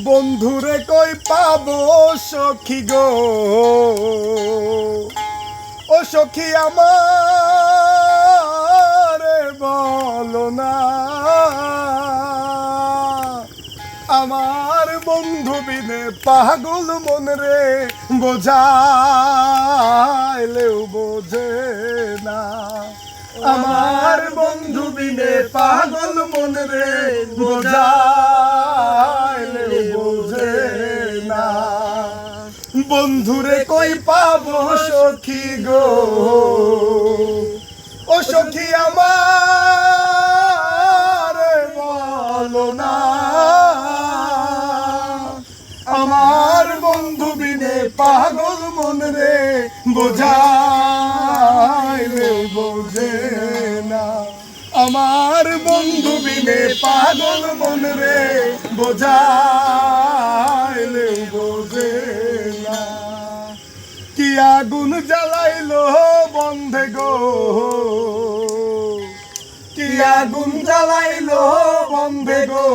বন্ধুরে কই পাবো সখী গো, ও সখী আমার বলো না, আমার বন্ধু বিনে পাগল মন রে বোঝাইলেও বোঝে না। আমার বন্ধু বিনে পাগল মন রে বোঝাইলেও বোঝে না। বন্ধুরে কই পাবো সখী গো, ও সখী আমার বলো না, আমার বন্ধু বিনে পাগল মন রে বোঝাইলে বোঝে না। আমার বন্ধু বিনে পাগল মন রে বোঝাইলে বোঝে না। কি আগুন জ্বালাইলো বন্ধে গো, কি আগুন জ্বালাইলো বন্ধে গো,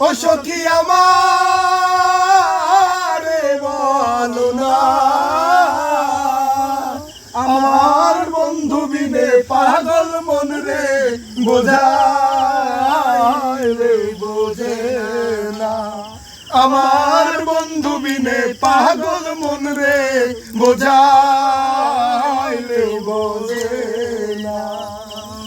ও সখী আমার বলো না, আমার বন্ধু বিনে পাগল মন রে বোঝাইলে বোঝে না। আমার বন্ধু বিনে পাগল মন রে বোঝাইলে বোঝে